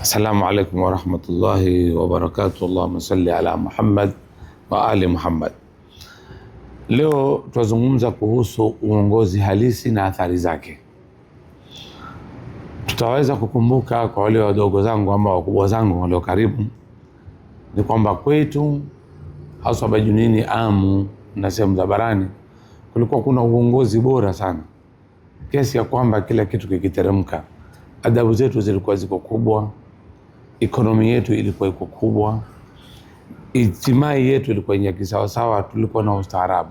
Assalamu alaikum warahmatullahi wabarakatuh. Allahumma salli ala Muhammad wa ali Muhammad. Leo tutazungumza kuhusu uongozi halisi na athari zake. Tutaweza kukumbuka kwa wale wadogo zangu ama wakubwa zangu walio karibu, ni kwamba kwetu hasa Bajunini, Amu na sehemu za barani kulikuwa kuna uongozi bora sana, kiasi ya kwamba kila kitu kikiteremka, adabu zetu zilikuwa ziko kubwa, ekonomi yetu ilikuwa iko kubwa, ijtimai yetu ilikuwa ya kisawasawa, tulikuwa na ustaarabu.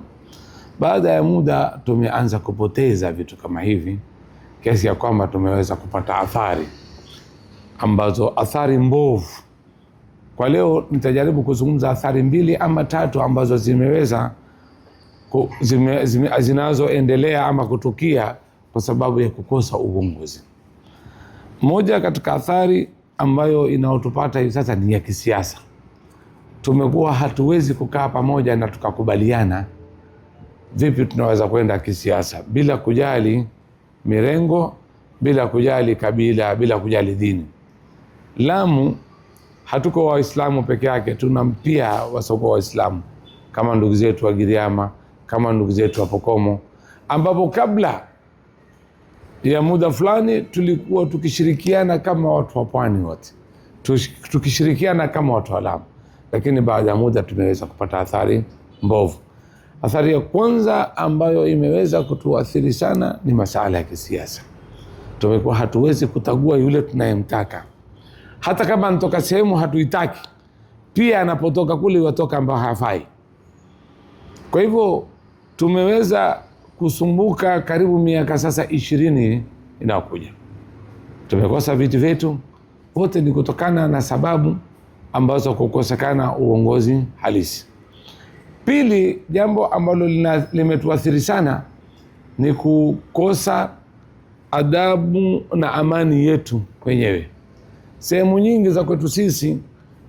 Baada ya muda tumeanza kupoteza vitu kama hivi, kiasi ya kwamba tumeweza kupata athari ambazo athari mbovu. Kwa leo nitajaribu kuzungumza athari 2 ama 3 ambazo zinazoendelea ama kutukia kwa sababu ya kukosa uongozi. Moja katika athari ambayo inaotupata hivi sasa ni ya kisiasa. Tumekuwa hatuwezi kukaa pamoja na tukakubaliana vipi tunaweza kwenda kisiasa, bila kujali mirengo, bila kujali kabila, bila kujali dini. Lamu hatuko Waislamu peke yake, tuna pia wasiokuwa Waislamu kama ndugu zetu wa Giriama, kama ndugu zetu wa Pokomo, ambapo kabla ya muda fulani tulikuwa tukishirikiana kama watu wa pwani wote, tukishirikiana kama watu wa Lamu, lakini baada ya muda tumeweza kupata athari mbovu. Athari ya kwanza ambayo imeweza kutuathiri sana ni masala ya kisiasa. Tumekuwa hatuwezi kutagua yule tunayemtaka, hata kama anatoka sehemu hatuitaki, pia anapotoka kule watoka ambao hafai. Kwa hivyo tumeweza kusumbuka karibu miaka sasa 20 inayokuja. Tumekosa vitu vyetu wote, ni kutokana na sababu ambazo kukosekana uongozi halisi. Pili, jambo ambalo limetuathiri sana ni kukosa adabu na amani yetu wenyewe. Sehemu nyingi za kwetu sisi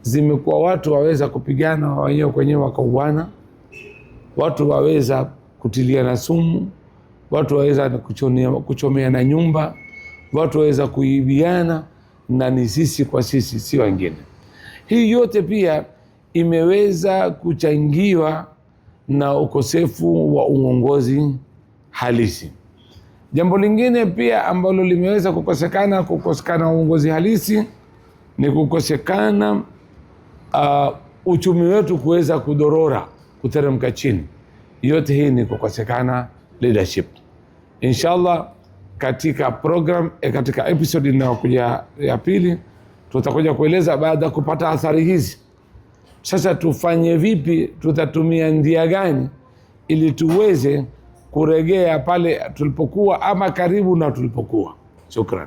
zimekuwa watu waweza kupigana wenyewe kwenyewe wakauana, watu waweza kutiliana sumu, watu waweza kuchomeana nyumba, watu waweza kuibiana, na ni sisi kwa sisi, si wengine. Hii yote pia imeweza kuchangiwa na ukosefu wa uongozi halisi. Jambo lingine pia ambalo limeweza kukosekana uongozi halisi ni kukosekana uchumi wetu kuweza kudorora, kuteremka chini. Yote hii ni kukosekana leadership. Inshallah katika program katika episode inayokuja ya pili tutakuja kueleza baada ya kupata athari hizi sasa tufanye vipi, tutatumia njia gani ili tuweze kuregea pale tulipokuwa ama karibu na tulipokuwa. Shukran.